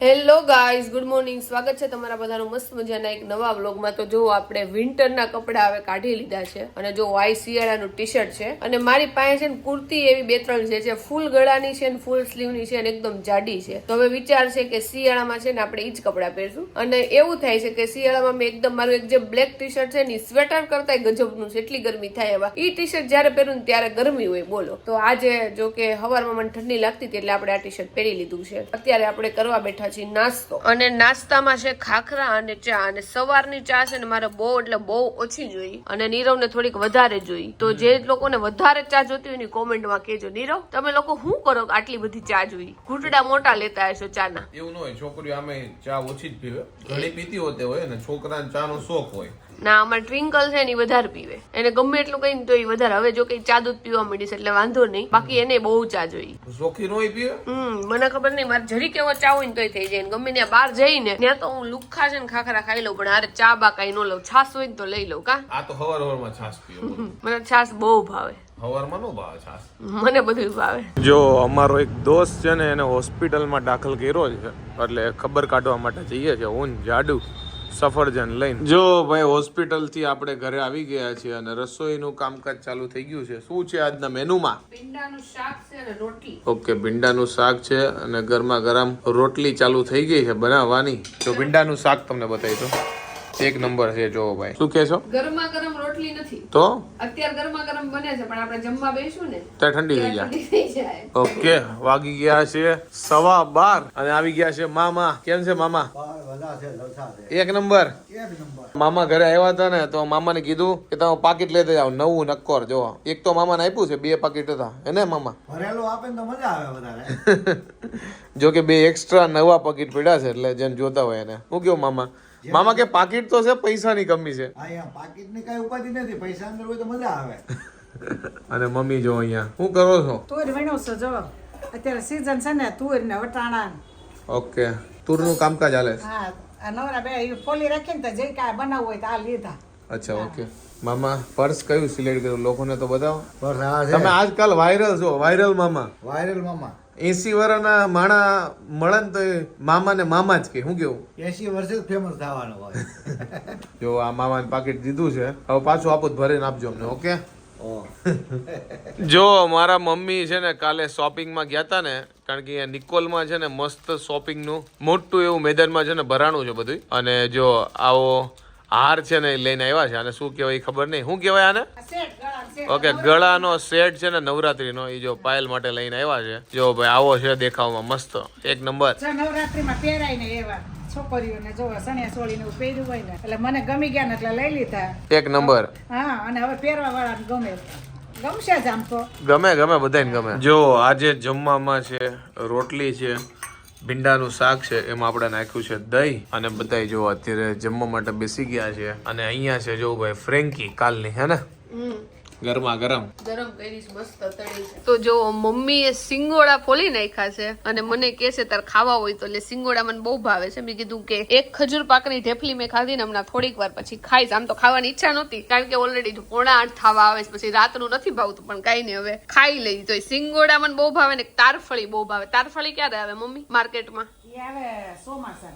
Hello guys, good morning. સ્વાગત છે તમારા બધાનું મસ્ત મજાના એક નવા વ્લોગમાં. તો જો આપણે વિન્ટરના કપડા હવે કાઢી લીધા છે અને જો આ શિયાળાનું ટી શર્ટ છે અને મારી પાસે છે ને કુર્તી એવી બે ત્રણ છે ફૂલ ગળાની છે ને ફૂલ સ્લીવની છે અને એકદમ જાડી છે. તો હવે વિચાર છે કે શિયાળામાં છે ને આપણે ઈ જ કપડા પહેરશું અને એવું થાય છે કે શિયાળામાં મેં એકદમ મારું એક જે બ્લેક ટી શર્ટ છે ને સ્વેટર કરતા ગજબનું છે, એટલી ગરમી થાય. એવા ઈ ટી શર્ટ જયારે પહેરું ને ત્યારે ગરમી હોય બોલો. તો આજે જો કે હવારમાં મને ઠંડી લાગતી હતી એટલે આપણે આ ટી શર્ટ પહેરી લીધું છે. અત્યારે આપણે કરવા બેઠા નાસ્તો અને નાસ્તામાં છે ખાખરા અને ચા. અને સવારની ચા છે ને મારે બહુ એટલે બહુ ઓછી જોઈ અને નીરવને થોડીક વધારે જોઈ. તો જે લોકોને વધારે ચા જોતી હોય ને કોમેન્ટમાં કહેજો. નીરવ, તમે લોકો શું કરો આટલી બધી ચા જોઈ? ઘૂંટડા મોટા લેતા હશો ચાના. એવું ન હોય, છોકરીઓ આમે ચા ઓછી જ પીવે, ઘણી પીતી હોતે હોય ને છોકરાને ચાનો શોખ હોય. ના, અમાર ટ્વિંકલ છે ને વધારે પીવે, એને ગમે એટલું કઈ તો એ વધારે. હવે જો કઈ ચા દૂધ પીવા માંડીશ એટલે વાંધો નહીં, બાકી એને બહુ ચા જોઈ. શોખી નો પીવે? મને ખબર નહીં, મારે જરી કેવો ચા હોય ને તોય થઈ જાય. ગમે ત્યાં બહાર જઈને ત્યાં તો હું લુખ્ખા છે ને ખાખરા ખાઈ લઉં, પણ આરે ચા બા કઈ ન લઉં. છાસ હોય ને તો લઈ લઉં. કા આ તો હવારમાં છાસ પીવે. મને છાસ બહુ ભાવે. હવારમાં નો ભાવે છાસ, મને બધું ભાવે. જો અમારો એક દોસ્ત છે ને એને હોસ્પિટલમાં દાખલ કર્યો છે, એટલે ખબર કાઢવા માટે જઈએ છે હું જાડુ સફરજન લઈને. જો ભાઈ, હોસ્પિટલ થી આપણે ઘરે આવી ગયા છીએ અને રસોઈનું કામકાજ ચાલુ થઈ ગયું છે. શું છે આજના મેનુમાં? ભીંડાનું શાક છે અને રોટલી. ઓકે, ભીંડાનું શાક છે અને ગરમા ગરમ રોટલી ચાલુ થઈ ગઈ છે બનાવવાની. જો ભીંડાનું શાક તમને બતાવી દો, એક નંબર છે. જો ભાઈ, શું કે છો? ગરમા ગરમ રોટલી નથી તો અત્યારે ગરમા ગરમ બને છે, પણ આપણે જમવા બેસું ને ત્યાં ઠંડી થઈ જાય. ઓકે, વાગી ગયા છે 12:15 અને આવી ગયા છે મામા. કેમ છે મામા? એક નંબર. મામા ઘરે આવ્યા હતા ને તો મામાને કીધું કે તમે પાકીટ લેતા જાવ, નવું નક્કોર. જો એક તો મામાને આપ્યું છે, 2 પાકીટ હતા એને મામા ભરેલું આપે ને તો મજા આવે વધારે. જો કે 2 એક્સ્ટ્રા નવા પાકીટ પડ્યા છે, એટલે જેને જોતા હોય એને. હું કેવું મામા? મામા કે પાકીટ તો છે, પૈસાની કમી છે. અહીંયા પાકીટ ની કઈ ઉપાધિ નથી, પૈસા અંદર હોય તો મજા આવે. અને મમ્મી જો અહીંયા શું કરો છો? તુર વણો છો. જો અત્યારે સીઝન છે ને તુર ને વટાણા. ઓકે, તુરનું કામકાજ હાલે છે. હા, આ નવરા બે ફોલી રાખીને તો જે કાંઈ બનાવવું હોય તો આ લીધા. અચ્છા, ઓકે. મામા પર્સ કયું સિલેક્ટ કર્યું લોકોને તો બતાવો. બસ આ છે તમે આજકાલ વાયરલ છો, વાયરલ મામા. વાયરલ મામા. 80 વર્ષના માણા મળે ને તો મામા ને મામા જ કે. શું કેવું? 80 વર્ષે જ ફેમસ થવાનો હોય. જો આ મામાને પાકીટ દીધું છે, હવે પાછું આપો ભરીને આપજો અમને. ઓકે. જો મારા મમ્મી છે ને કાલે શોપિંગમાં ગયા હતા ને, કારણ કે અહીંયા નિકોલમાં છે ને મસ્ત શોપિંગનું મોટું એવું મેદાનમાં છે ને ભરાણું છે બધું. અને જો આવો હાર છે ને એ લઈને આવ્યા છે. અને શું કહેવાય ખબર નહીં, શું કહેવાય આને? ઓકે, ગળાનો સેટ છે ને નવરાત્રીનો, એ જો પાયલ માટે લઈને આવ્યા છે. જો ભાઈ, આવો છે દેખાવમાં મસ્ત, એક નંબર. નવરાત્રીમાં પહેરાય ને એવા છોકરીઓને જો સણિયા સોળીને એવું પહેર્યું હોય ને એટલે મને ગમી ગયા ને એટલે લઈ લીધા. એક નંબર. હા, અને હવે પહેરવા વાળાને ગમશે જ. આમ તો ગમે બધાને ગમે. જો આજે જમવામાં છે રોટલી છે, ભીંડાનું શાક છે, એમાં આપણે નાખ્યું છે દહીં અને બધા જો અત્યારે જમવા માટે બેસી ગયા છે. અને અહીંયા છે જો ભાઈ ફ્રેન્કી કાલની, હે ને, ગરમા ગરમ કરીશ મસ્ત તળી છે. તો જો મમ્મીએ સિંગોડા ફોલી નાખ્યા છે અને મને કહે છે તાર ખાવા હોય તો. એટલે સિંગોડા મને બહુ ભાવે છે. મેં કીધું કે એક ખજૂર પાકની ઢેફલી મેં ખાધી ને હમણાં થોડીક વાર પછી ખાઈશ. આમ તો ખાવાની ઈચ્છા નહોતી, કારણ કે ઓલરેડી 7:45 થવા આવે છે, પછી રાતનું નથી ભાવતું, પણ કઈ નહીં, હવે ખાઈ લઈ. તો સિંગોડા મને બહુ ભાવે ને તારફળી બહુ ભાવે. તારફળી ક્યારે આવે મમ્મી માર્કેટમાં? એ આવે ચોમાસા,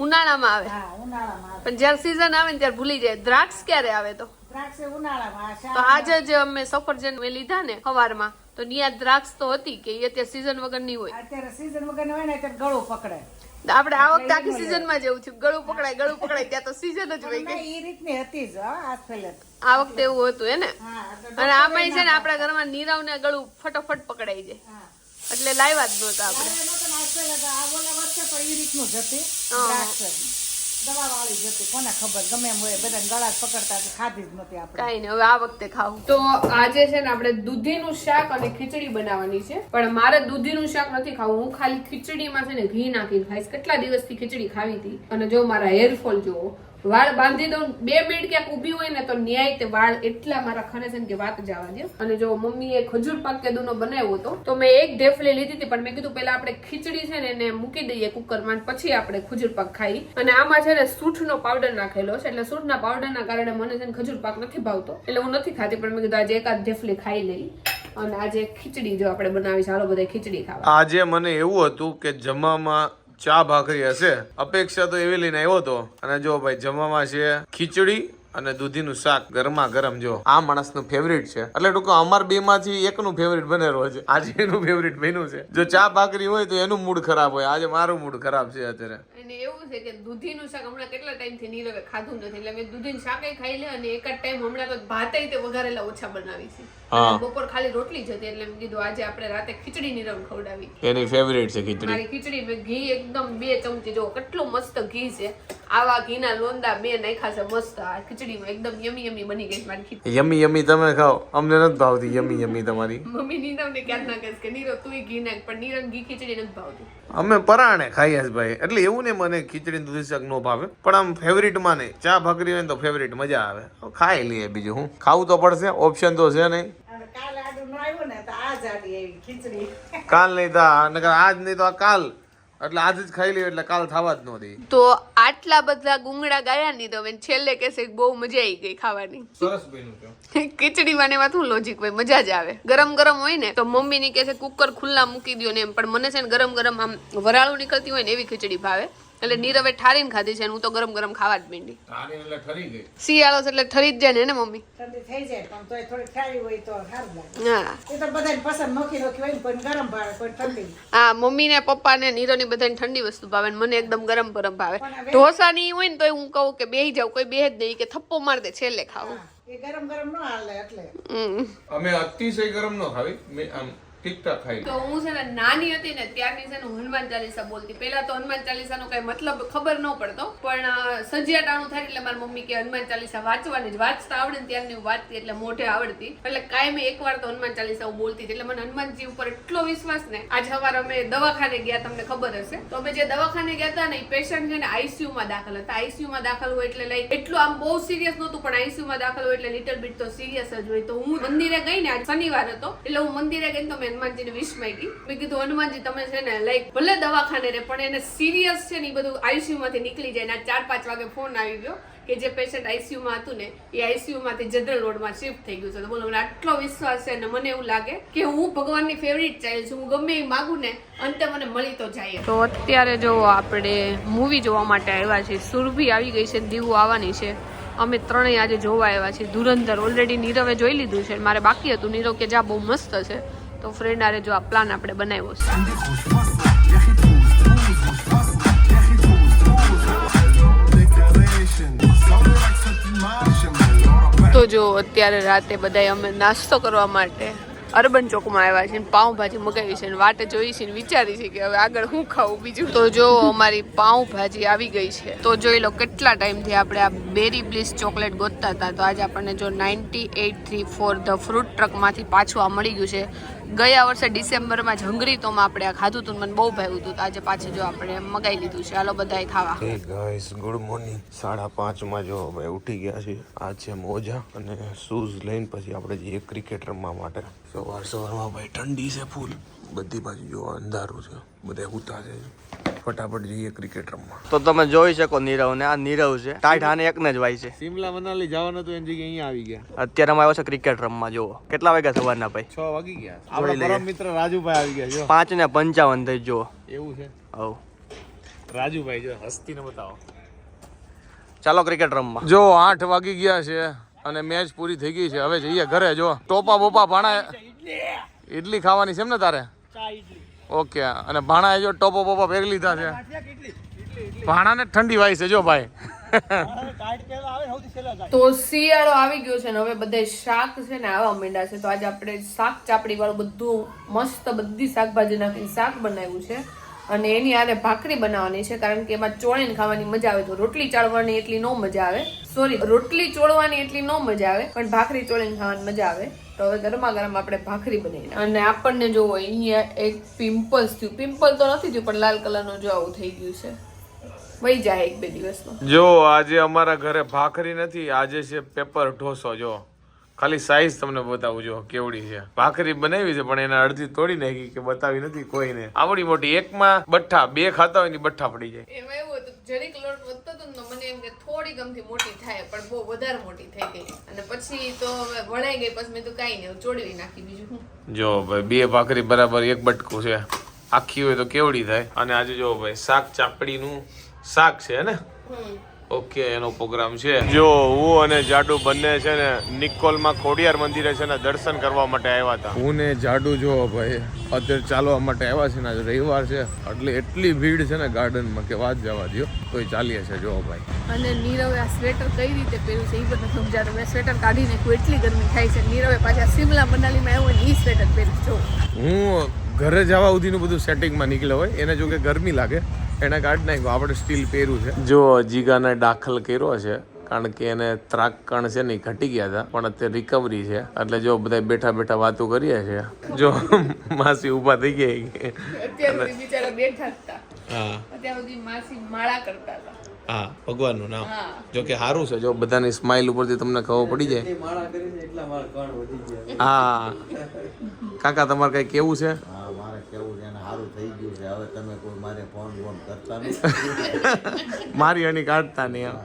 ઉનાળામાં આવે. હા, ઉનાળામાં આવે. પણ જયારે સીઝન આવે ને ત્યારે ભૂલી જાય. દ્રાક્ષ ક્યારે આવે? તો દ્રાક્ષ ઉનાળામાં. તો આજે જ અમે સફરજન મેં લીધા ને સવારમાં, તો ત્યાં દ્રાક્ષ તો હતી કે એ અત્યારે સીઝન વગર ની હોય. અત્યારે સીઝન વગર હોય ને ત્યારે ગળું પકડે. આપણે આ વખતે આખી સીઝન માં જેવું થયું, ગળું પકડાય ત્યાં તો સીઝન જ હોય. એ રીતની હતી જ આ વખતે એવું હતું એને. અને આમાં છે ને આપણા ઘરમાં નીરવ ને ગળું ફટોફટ પકડાઈ જાય, એટલે લાવ્યા જ નહોતા આપણે. દવાવાળી જ હતી, કોને ખબર, ગમે એમ હોય બધા ગળા પકડતા ખાધી જ નહોતી આપણે. કઈ નહીં, હવે આ વખતે ખાવું. તો આજે છે ને આપણે દૂધીનું શાક અને ખીચડી બનાવવાની છે, પણ મારે દૂધીનું શાક નથી ખાવું. હું ખાલી ખીચડીમાં છે ને ઘી નાખીને ખાઈશ. કેટલા દિવસથી ખીચડી ખાવી હતી. અને જો મારા હેરફોલ જોવો, વાળ બાંધી દઉં 2 મિનિટ ક્યાંક ઊભી હોય ને તો ન્યાય તે વાળ એટલા મારા ખરે છે ને કે વાત જવા દે. અને જો મમ્મીએ ખજૂર પાક કેદુનો બનાવ્યો હતો તો મેં એક ઢેફલી લીધી હતી, પણ મેં કીધું પેલા આપણે ખીચડી છે ને એને મૂકી દઈએ કુકરમાં, પછી આપણે ખજૂર પાક ખાઈ. અને આમાં છે ને સૂંઠનો પાવડર નાખેલો છે, એટલે સૂંઠના પાવડરના કારણે મને છે ને ખજૂર પાક નથી ભાવતો, એટલે હું નથી ખાતી. પણ મેં કીધું આજે એકાદ ઢેફલી ખાઈ લઈ. અને આજે ખીચડી જો આપણે બનાવી, ચાલો બધા ખીચડી ખાવા. આજે મને એવું હતું કે જમવામાં ચા ભાખરી હશે. અપેક્ષા તો એવી લઈને આવ્યો હતો. અને જો ભાઈ જમવામાં છે ખીચડી અને દૂધીનું શાક ગરમા ગરમ. જો આ માણસનું ફેવરિટ છે, એટલે ટૂંકો અમાર બે માંથી એકનું ફેવરિટ બને રોજ. આજે એનું ફેવરિટ બન્યું છે. જો ચા ભાખરી હોય તો એનું મૂડ ખરાબ હોય. આજે મારું મૂડ ખરાબ છે અત્યારે. અને એવું છે કે દૂધીનું શાક હમણાં કેટલા ટાઈમથી નીરવે ખાધું નથી, એટલે મેં દૂધીનું શાક ખાઈ લે અને એકાદ ટાઈમ હમણાં તો ભાતે તે વઘારેલા ઓછા બનાવી છે. બપોર ખાલી રોટલી જ હતી, એટલે મેં કીધું આજે આપણે રાતે ખીચડી નીરવ ખવડાવી. એની ફેવરિટ છે ખીચડી. મારી ખીચડી મેં ઘી એકદમ 2 ચમચી, જો કેટલું મસ્ત ઘી છે. આવા ઘીના લોંદા 2 નાખ્યા છે મસ્ત. આ ખીચડીમાં એકદમ યમી યમી બની ગઈ મારી ખીચડી. યમી યમી તમે ખાઓ, અમને નથી ભાવતી યમી યમી તમારી. મમ્મી નીરવ ને ક્યાં ના કહેશ કે નીરવ તું ઘી નાખ, પણ નીરવ ઘી ખીચડી નથી ભાવતી. અમે પરાણે ખાઈએ ભાઈ, એટલે એવું ને મને ખીચડી દૂધી શાક નો ભાવે, પણ આમ ફેવરિટ માં નહીં. ચા ભાખરી હોય તો ફેવરિટ મજા આવે, ખાઈ લઈએ. બીજું હું ખાવું તો પડશે, ઓપ્શન તો છે નહીં. કાલ આડું ન આવ્યું ને તો આ જ આડી આવી ખીચડી. કાલ નહીં તો આજ નહીં તો કાલ, એટલે આજ જ ખાઈ લઈએ એટલે કાલ થવા જ ન દે. તો આટલા બધા ગુંગળા ગાયા નહીં તો છેલ્લે કહેશે બહુ મજા આવી ગઈ ખાવાની. સરસ બન્યું છે. ખીચડી માં એમાં શું લોજિક હોય, મજા જ આવે. ગરમ ગરમ હોય ને તો મમ્મી ની કહે છે કુકર ખુલ્લા મૂકી દો ને એમ, પણ મને છે ને ગરમ ગરમ આમ વરાળું નીકળતી હોય ને એવી ખીચડી ભાવે. એટલે નીરવે ઠારીને ખાધી છે, હું તો ગરમ ગરમ ખાવા જ માંડી. તારી એટલે ઠરી ગઈ. શિયાળો છે એટલે ઠરી જ જાય ને મમ્મી. ઠંડી થઈ જાય પણ તોય થોડી ઠારી હોય તો સારું લાગે. હા એ તો બધાને પસંદ નોખી નોખી હોય ને, કોઈ ગરમ ભાવે કોઈ ઠંડી. હા, મમ્મી ને પપ્પા ને નીરવ ની બધાને ઠંડી વસ્તુ ભાવે ને મને એકદમ ગરમ ગરમ ભાવે. ઢોસા ની હોય ને તો હું કહું કે બેહી જાવ, કોઈ બેહ જ નહીં કે થપ્પો માર દે છેલ્લે ખાવું. એ ગરમ ગરમ ન હાલે એટલે. અમે અતિશય ગરમ ન ખાવી, આમ ઠીકઠાક ખાઈ. તો હું છે ને નાની હતી ને ત્યારની છે ને હું હનુમાન ચાલીસા બોલતી. પહેલા તો હનુમાન ચાલીસાનો કઈ મતલબ ખબર ન પડતો, પણ સંજ્યાટાણું થાય એટલે મારી મમ્મી કે હનુમાન ચાલીસા વાંચવાની જ, વાંચતા આવડે ને ત્યારની હું વાંચતી એટલે મોઢે આવડતી. એટલે કાયમી એકવાર તો હનુમાન ચાલીસા હું બોલતી, એટલે મને હનુમાનજી ઉપર એટલો વિશ્વાસ ને. આજ સવારે અમે દવાખાને ગયા, તમને ખબર હશે તો અમે જે દવાખાને ગયા હતા ને એ પેશન્ટ છે ને આઈસીયુ માં દાખલ હતા. આઈસીયુ માં દાખલ હોય એટલે લાઈક એટલું આમ બહુ સિરિયસ નહોતું, પણ આઈસીયુ માં દાખલ હોય એટલે લિટલ બીટ તો સિરિયસ જ હોય. તો હું મંદિરે ગઈ ને, આજ શનિવાર હતો એટલે હું મંદિરે ગઈ તો મેં હનુમાનજી ને વિશ માંગી. મેં કીધું હનુમાનજી તમે છે ને લાઈક ભલે દવાખાને રે પણ એને સિરિયસ છે ને એ બધું આઈસીયુ માંથી નીકળી જાય. ના 4-5 વાગે ફોન આવી ગયો કે જે પેશન્ટ આઈસીયુ માં હતું ને એ આઈસીયુ માંથી જનરલ વોર્ડમાં શિફ્ટ થઈ ગયું છે. તો બોલો મને આટલો વિશ્વાસ છે ને મને એવું લાગે કે હું ભગવાનની ફેવરિટ ચાઇલ્ડ છું. હું ગમે એ માગું ને અંતે મને મળી તો જાય. તો અત્યારે જો આપણે મૂવી જોવા માટે આવ્યા છીએ. સુરભી આવી ગઈ છે, દીવું આવવાની છે. અમે ત્રણેય આજે જોવા આવ્યા છીએ ધુરંધર. ઓલરેડી નીરવે જોઈ લીધું છે, મારે બાકી હતું. નીરવ કે જા બહુ મસ્ત છે, તો ફ્રેન્ડ આરે જો આ પ્લાન આપણે બનાવ્યો છે. તો જો અત્યારે રાતે બધા અમે નાસ્તો કરવા માટે અર્બન ચોકમાં આવ્યા છે, પાઉંભાજી મગાવી છે, વાટે જોઈ છે ને વિચારી છે કે હવે આગળ હું ખાવું બીજું. તો જો અમારી પાઉંભાજી આવી ગઈ છે. તો જોઈ લો કેટલા ટાઈમથી આપણે આ બેરી બ્લિસ ચોકલેટ ગોતતા હતા. તો આજે આપણને જો 9834 ધ ફ્રૂટ ટ્રકમાંથી પાછું આ મળી ગયું છે. ગયા વર્ષે ડિસેમ્બરમાં જ હંગરીતોમાં આપણે આ ખાધું હતું, મને બહુ ભાવ્યું હતું. તો આજે પાછું જો આપણે મગાવી લીધું છે. હાલો બધાય ખાવા. હે ગાઈસ, ગુડ મોર્નિંગ. 5:30 માં જો ભાઈ ઉઠી ગયા છે. આ છે મોજા અને શૂઝ લઈને પછી આપણે જઈએ ક્રિકેટ રમવા માટે. સવારમાં ભાઈ ઠંડી છે ફૂલ, બધી બાજુ જો અંધારું છે, બધા ઉતા છે. ફટાફટ જઈએ ક્રિકેટ રમવા. તો તમે જોઈ શકો નીરવ ને, આ નીરવ છે. ટાઈટ આને એકને જ વાય છે. સિમલા મનાલી જવાનું તો એની જગ્યાએ અહીંયા આવી ગયા. અત્યારે અમે આવ્યો છે ક્રિકેટ રમવા. જુઓ કેટલા વાગ્યા સવારના ભાઈ 6 વાગી ગયા. આપણા પરમ મિત્ર રાજુભાઈ આવી ગયા. જો 5:55 થઈ. જુઓ એવું છે. હવ રાજુભાઈ જો હસ્તીને બતાવો. ચાલો ક્રિકેટ રમવા. જો 8 વાગી ગયા છે અને મેચ પૂરી થઈ ગઈ છે. હવે જઈએ ઘરે. જો ટોપા બોપા ભાણા ઇડલી ખાવાની છે એમ ને તારે? ઓકે. અને ભાણા જો ટોપો બોપા પહેરી લીધા છે. ભાણાને ઠંડી વાય છે જો ભાઈ. તો શિયાળો આવી ગયો છે ને હવે બધા શાક છે ને આવા માંડ્યા છે. તો આજે આપણે શાક ચાપડી વાળું બધું મસ્ત બધી શાકભાજી નાખીને શાક બનાવ્યું છે અને એની આરે ભાખરી બનાવવાની છે, કારણ કે એમાં ચોળીને ખાવાની મજા આવે. તો રોટલી ચાળવાની એટલી ન મજા આવે, સોરી રોટલી ચોળવાની એટલી ન મજા આવે, પણ ભાખરી ચોળીને ખાવાની મજા આવે. તો હવે ગરમા ગરમ આપણે ભાખરી બનાવીને. અને આપણને જો અહીંયા એક પિમ્પલ્સ થયું. પિમ્પલ તો નથી થયું પણ લાલ કલરનું જો આવું થઈ ગયું છે. વહી જાય 1-2 દિવસમાં. જો આજે અમારા ઘરે ભાખરી નથી, આજે છે પેપર ઢોસો. જો ખાલી સાઈઝ તમને બતાવું જો કેવડી છે. ભાખરી બનાવી છે પણ એના અડધી તોડી નાખી કે બતાવી નથી કોઈને. આવડી મોટી એકમાં બઠ્ઠા, 2 ખાતા હોય ને બઠ્ઠા પડી જાય. એમાં એવું હતું જરીક લોટ વધતો હતો ને મને એમ કે થોડી ગમથી મોટી થાય, પણ બહુ વધારે મોટી થઈ ગઈ. અને પછી તો વળાઈ ગઈ. પછી મેં તો કાંઈ નહીં ચોળવી નાખી. બીજું શું. જો ભાઈ 2 ભાખરી બરાબર 1 બટકું છે. આખી હોય તો કેવડી થાય. અને આજે જો ભાઈ શાક ચાપડીનું શાક છે ને, ઓકે, એનો પ્રોગ્રામ છે. જો હું અને જાડુ બંને છે ને નિકોલમાં ખોડિયાર મંદિરે છે ને દર્શન કરવા માટે આવ્યા હતા. હું ને જાડુ જો ભાઈ અત્યારે ચાલવા માટે આવ્યા છે ને, આજે રવિવાર છે એટલે એટલી ભીડ છે ને ગાર્ડનમાં કે વાત જવા દો, તોય ચાલીએ છે જો ભાઈ. અને નીરવે આ સ્વેટર કઈ રીતે પહેર્યું છે એ બધું સમજાતું. મેં સ્વેટર કાઢી નાખ્યું, એટલી ગરમી થાય છે. નીરવે પાછા સિમલા મનાલીમાં આવ્યો ને એ સ્વેટર પહેર્યું જો. હું ઘરે જવા સુધીનું બધું સેટિંગમાં નીકળ્યો હોય એને જો કે ગરમી લાગે એને કાઢી નાખ્યું. આપણે સ્ટીલ પહેર્યું છે. જો જીગાને દાખલ કર્યો છે કારણ કે એને ત્રાકણ છે ને ઘટી ગયા હતા, પણ અત્યારે રિકવરી છે. એટલે જો બધા બેઠા બેઠા વાતો કરીએ છે. જો માસી ઊભા થઈ ગઈ. અત્યાર સુધી બિચારા બેઠા હતા. હા અત્યાર સુધી માસી માળા કરતા હતા. હા, ભગવાનનું નામ. જો કે સારું છે, જો બધાની સ્માઇલ ઉપરથી તમને ખબર પડી જાય. હા કાકા, તમારે કઈ કેવું છે? હા, મારે કેવું છે એને સારું થઈ ગયું છે. હવે તમે કોઈ મારે ફોન કરતા નહીં. મારી એની કાઢતા નહીં એમ.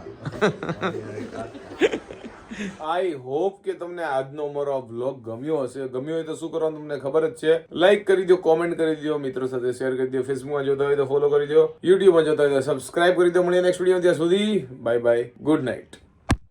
આઈ હોપ કે તમને આજનો મારો વ્લોગ ગમ્યો હશે. ગમ્યો હોય તો શું કરવાનું તમને ખબર જ છે. લાઈક કરી દો, કોમેન્ટ કરી દો, મિત્રો સાથે શેર કરી દો, ફેસબુકમાં જોતા હોય તો ફોલો કરી દો, યુટ્યુબમાં જોતા હોય તો સબસ્ક્રાઇબ કરી દો. મળીએ નેક્સ્ટ વિડીયો. ત્યાં સુધી બાય બાય, ગુડ નાઇટ.